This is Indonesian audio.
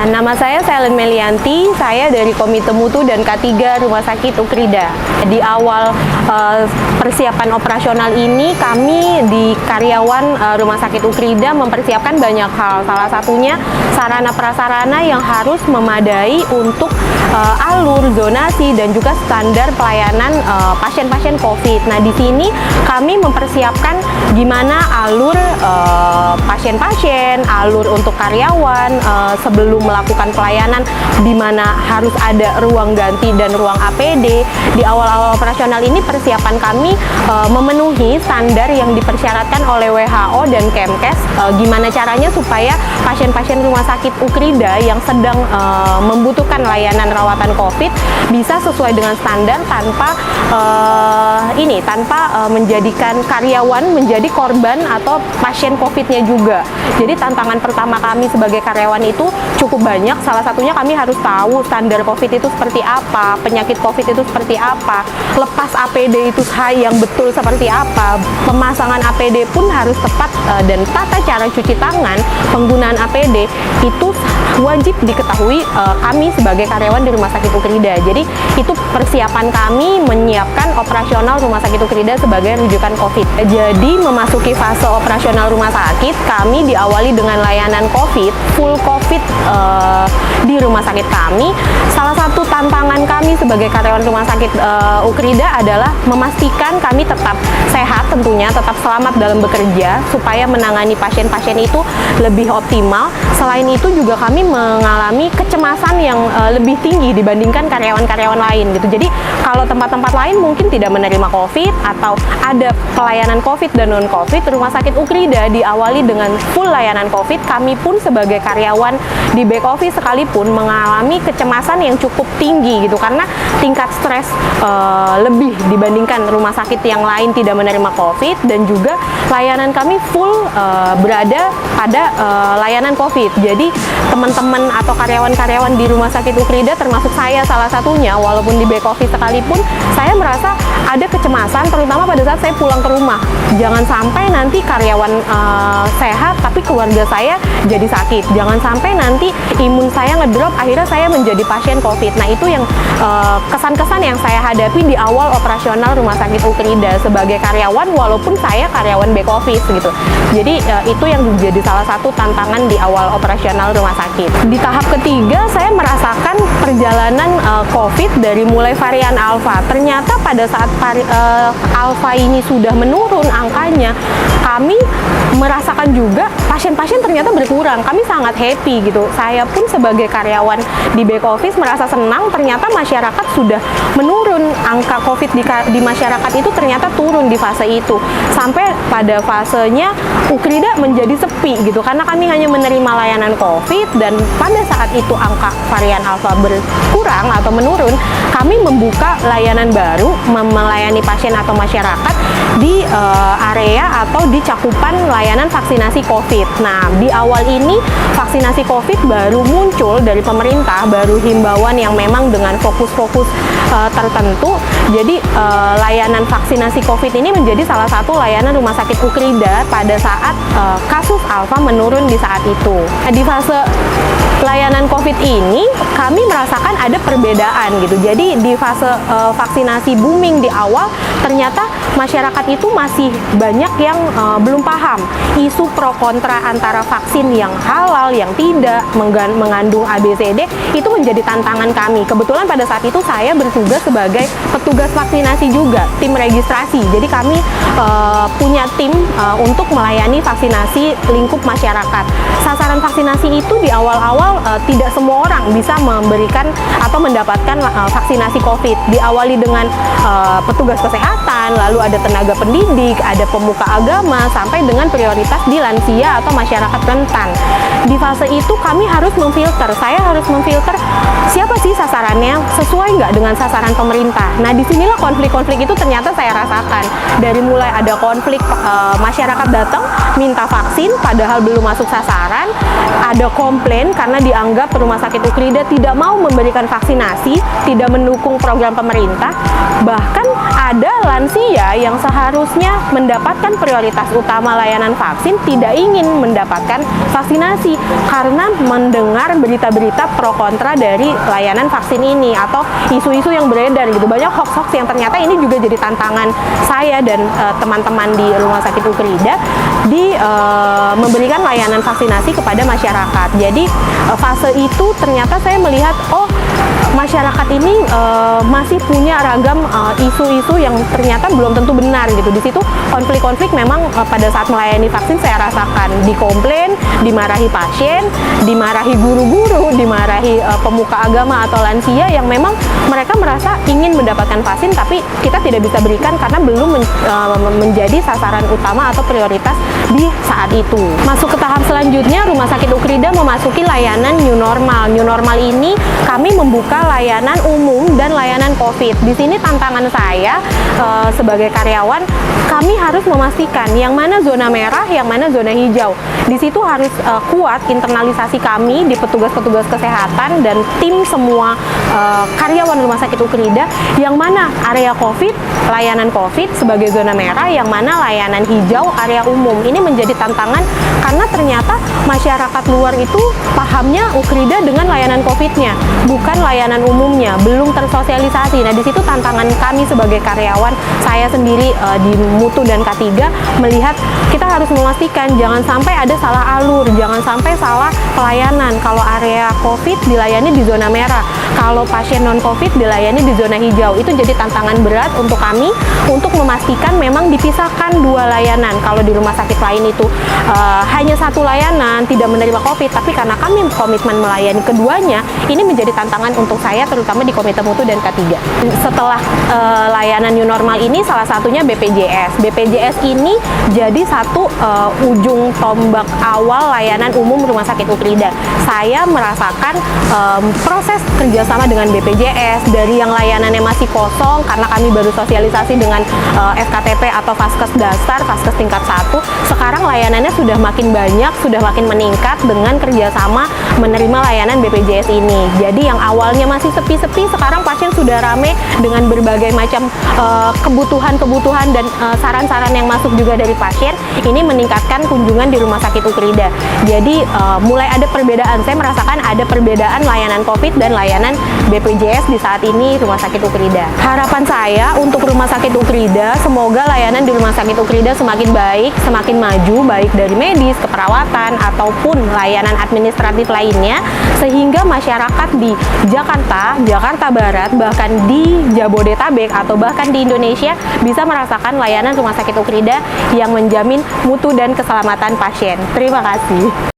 Nama saya Selen Melianti, saya dari Komite Mutu dan K3 Rumah Sakit Ukrida. Di awal persiapan operasional ini, kami di karyawan Rumah Sakit Ukrida mempersiapkan banyak hal. Salah satunya sarana prasarana yang harus memadai untuk alur, zonasi, dan juga standar pelayanan pasien-pasien COVID. Nah, di sini kami mempersiapkan gimana alur pasien-pasien, alur untuk karyawan sebelum melakukan pelayanan, di mana harus ada ruang ganti dan ruang APD. Di awal-awal operasional ini persiapan kami memenuhi standar yang dipersyaratkan oleh WHO dan Kemkes. Gimana caranya supaya pasien-pasien Rumah Sakit Ukrida yang sedang membutuhkan layanan rawatan COVID bisa sesuai dengan standar tanpa menjadikan karyawan menjadi korban atau pasien COVID-nya juga. Jadi tantangan pertama kami sebagai karyawan itu cukup banyak. Salah satunya kami harus tahu standar COVID itu seperti apa, penyakit COVID itu seperti apa, lepas APD itu yang betul seperti apa, pemasangan APD pun harus tepat, dan tata cara cuci tangan, penggunaan APD itu wajib diketahui kami sebagai karyawan di Rumah Sakit Ukrida. Jadi itu persiapan kami menyiapkan operasional Rumah Sakit Ukrida sebagai rujukan COVID. Jadi memasuki fase operasional rumah sakit, kami diawali dengan layanan COVID, full COVID di rumah sakit kami. Salah satu tantangan kami sebagai karyawan Rumah Sakit Ukrida adalah memastikan kami tetap sehat, tentunya tetap selamat dalam bekerja supaya menangani pasien-pasien itu lebih optimal. Selain itu juga kami mengalami kecemasan yang lebih tinggi dibandingkan karyawan-karyawan lain gitu. Jadi kalau tempat-tempat lain mungkin tidak menerima COVID atau ada pelayanan COVID dan non-COVID, Rumah Sakit Ukrida diawali dengan full layanan COVID. Kami pun sebagai karyawan di back office sekalipun mengalami kecemasan yang cukup tinggi gitu, karena tingkat stres lebih dibandingkan rumah sakit yang lain tidak menerima COVID, dan juga layanan kami full berada pada layanan COVID. Jadi teman-teman atau karyawan-karyawan di Rumah Sakit Ukrida, termasuk saya salah satunya, walaupun di back office sekalipun, saya merasa ada kecemasan, terutama pada saat saya pulang ke rumah. Jangan sampai nanti karyawan sehat, tapi keluarga saya jadi sakit. Jangan sampai nanti imun saya ngedrop, akhirnya saya menjadi pasien COVID. Nah, itu yang kesan-kesan yang saya hadapi di awal operasional Rumah Sakit Ukrida sebagai karyawan, walaupun saya karyawan back office gitu. Jadi itu yang menjadi salah satu tantangan di awal operasional rumah sakit. Di tahap ketiga, saya merasakan perjalanan COVID dari mulai varian Alpha. Ternyata pada saat Alpha ini sudah menurun angkanya, kami merasakan juga pasien-pasien ternyata berkurang. Kami sangat happy gitu. Saya pun sebagai karyawan di back office merasa senang, ternyata masyarakat sudah menurun. Angka COVID di masyarakat itu ternyata turun di fase itu. Sampai pada fasenya Ukrida menjadi sepi gitu, karena kami hanya menerima layanan COVID, dan pada saat itu angka varian Alpha berkurang atau menurun, kami membuka layanan baru melayani pasien atau masyarakat di area atau di cakupan layanan vaksinasi COVID. Nah, di awal ini vaksinasi COVID baru muncul dari pemerintah, baru himbauan yang memang dengan fokus-fokus tertentu. Jadi layanan vaksinasi COVID ini menjadi salah satu layanan Rumah Sakit Ukrida pada saat kasus Alpha menurun di saat itu. Nah, di fase layanan COVID ini kami merasakan ada perbedaan gitu. Jadi di fase vaksinasi booming di awal, ternyata masyarakat itu masih banyak yang belum paham isu pro kontra antara vaksin yang halal, yang tidak mengandung ABCD. Itu menjadi tantangan kami. Kebetulan pada saat itu saya bertugas sebagai petugas vaksinasi juga, tim registrasi. Jadi kami punya tim untuk melayani vaksinasi lingkup masyarakat. Sasaran vaksinasi itu di awal-awal tidak semua orang bisa memberikan atau mendapatkan vaksinasi COVID. Diawali dengan petugas kesehatan, lalu ada tenaga pendidik, ada pemuka agama, sampai dengan prioritas di lansia atau masyarakat rentan. Di fase itu kami harus memfilter, saya harus memfilter siapa sih sasarannya, sesuai nggak dengan sasaran pemerintah. Nah, di disinilah konflik-konflik itu ternyata saya rasakan. Dari mulai ada konflik masyarakat datang minta vaksin padahal belum masuk sasaran, ada komplain karena dianggap Rumah Sakit Ukrida tidak mau memberikan vaksinasi, tidak mendukung program pemerintah, bahkan ada lansia yang seharusnya mendapatkan prioritas utama layanan vaksin tidak ingin mendapatkan vaksinasi karena mendengar berita-berita pro kontra dari layanan vaksin ini atau isu-isu yang beredar gitu. Banyak hoax-hoax yang ternyata ini juga jadi tantangan saya dan teman-teman di Rumah Sakit Ukrida di memberikan layanan vaksinasi kepada masyarakat. Jadi fase itu ternyata saya melihat, oh masyarakat ini masih punya ragam isu-isu yang ternyata belum tentu benar gitu. Di situ konflik-konflik memang pada saat melayani vaksin saya rasakan, dikomplain, dimarahi pasien, dimarahi guru-guru, dimarahi pemuka agama atau lansia yang memang mereka merasa ingin mendapatkan vaksin tapi kita tidak bisa berikan karena belum menjadi sasaran utama atau prioritas di saat itu. Masuk ke tahap selanjutnya, Rumah Sakit Ukrida memasuki layanan new normal. New normal ini kami membuka layanan umum dan layanan COVID. Di sini tantangan saya sebagai karyawan, kami harus memastikan yang mana zona merah, yang mana zona hijau. Di situ harus kuat internalisasi kami di petugas-petugas kesehatan dan tim semua karyawan Rumah Sakit Ukrida, yang mana area COVID, layanan COVID sebagai zona merah, yang mana layanan hijau area umum. Ini menjadi tantangan karena ternyata masyarakat luar itu pahamnya Ukrida dengan layanan COVID-nya, bukan layanan umumnya, belum tersosialisasi. Nah, di situ tantangan kami sebagai karyawan, saya sendiri di Mutu dan K3 melihat kita harus memastikan jangan sampai ada salah alur, jangan sampai salah pelayanan. Kalau area COVID dilayani di zona merah, kalau pasien non-COVID dilayani di zona hijau. Itu jadi tantangan berat untuk kami untuk memastikan memang dipisahkan dua layanan. Kalau di rumah sakit lain itu hanya satu layanan, tidak menerima COVID, tapi karena kami komitmen melayani keduanya, ini menjadi tantangan untuk saya, terutama di Komite Mutu dan K3. Setelah layanan new normal ini, salah satunya BPJS. BPJS ini jadi satu ujung tombak awal layanan umum Rumah Sakit Ukrida. Saya merasakan proses kerjasama dengan BPJS dari yang layanannya masih kosong karena kami baru sosialisasi dengan FKTP atau Vaskes dasar, Vaskes tingkat 1. Sekarang layanannya sudah makin banyak, sudah makin meningkat dengan kerjasama menerima layanan BPJS ini. Jadi yang awalnya masih sepi-sepi, sekarang pasien sudah rame dengan berbagai macam kebutuhan-kebutuhan dan saran-saran yang masuk juga dari pasien. Ini meningkatkan kunjungan di Rumah Sakit Ukrida. Jadi mulai ada perbedaan, saya merasakan ada perbedaan layanan COVID dan layanan BPJS di saat ini Rumah Sakit Ukrida. Harapan saya untuk Rumah Sakit Ukrida, semoga layanan di Rumah Sakit Ukrida semakin baik, semakin maju, baik dari medis, keperawatan, ataupun layanan administratif lainnya, sehingga masyarakat di Jakarta, Jakarta Barat, bahkan di Jabodetabek, atau bahkan di Indonesia bisa merasakan layanan Rumah Sakit Ukrida yang menjamin mutu dan keselamatan pasien. Terima kasih.